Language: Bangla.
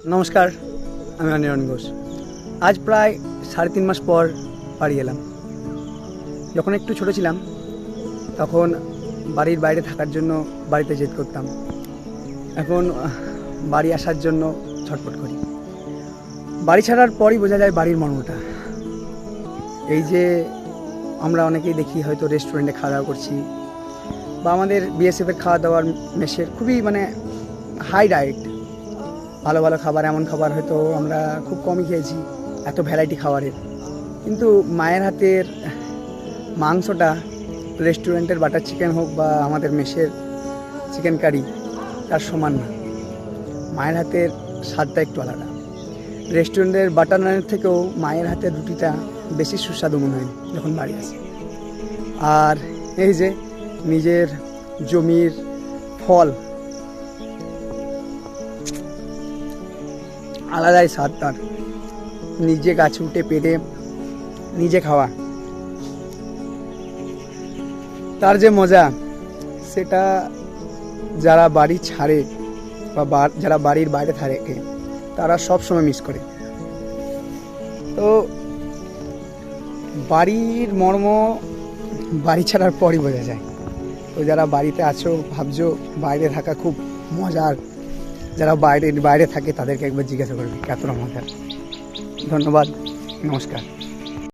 নমস্কার, আমি অনির্বাণ ঘোষ। আজ প্রায় 3.5 মাস পর বাড়ি এলাম। যখন একটু ছোট ছিলাম তখন বাড়ির বাইরে থাকার জন্য বাড়িতে জেদ করতাম। এখন বাড়ি আসার জন্য ছটফট করি। বাড়ি ছাড়ার পরই বোঝা যায় বাড়ির মর্মটা। এই যে আমরা অনেকেই দেখি হয়তো রেস্টুরেন্টে খাওয়া দাওয়া করছি, বা আমাদের বিএসএফের খাওয়া দাওয়ার মেসের খুবই হাই ডায়েট, ভালো ভালো খাবার, এমন খাবার হয়তো আমরা খুব কমই খেয়েছি, এত ভ্যারাইটি খাবারের। কিন্তু মায়ের হাতের মাংসটা রেস্টুরেন্টের বাটার চিকেন হোক বা আমাদের মেসের চিকেন কারি তার সমান না। মায়ের হাতের স্বাদটা একটু আলাদা। রেস্টুরেন্টের বাটার নানের থেকেও মায়ের হাতের রুটিটা বেশি সুস্বাদু মনে হয় যখন বাড়ি আসে। আর এই যে নিজের জমির ফল, আলাদাই স্বাদ তার। নিজে গাছে উঠে পেড়ে নিজে খাওয়া, তার যে মজা, সেটা যারা বাড়ি ছাড়ে বা যারা বাড়ির বাইরে থাকে তারা সব সময় মিস করে। তো বাড়ির মর্ম বাড়ি ছাড়ার পরই বোঝা যায়। তো যারা বাড়িতে আছো ভাবছো বাইরে থাকা খুব মজার, যারা বাইরে থাকে তাদেরকে একবার জিজ্ঞাসা করবে কতটা মজার। ধন্যবাদ, নমস্কার।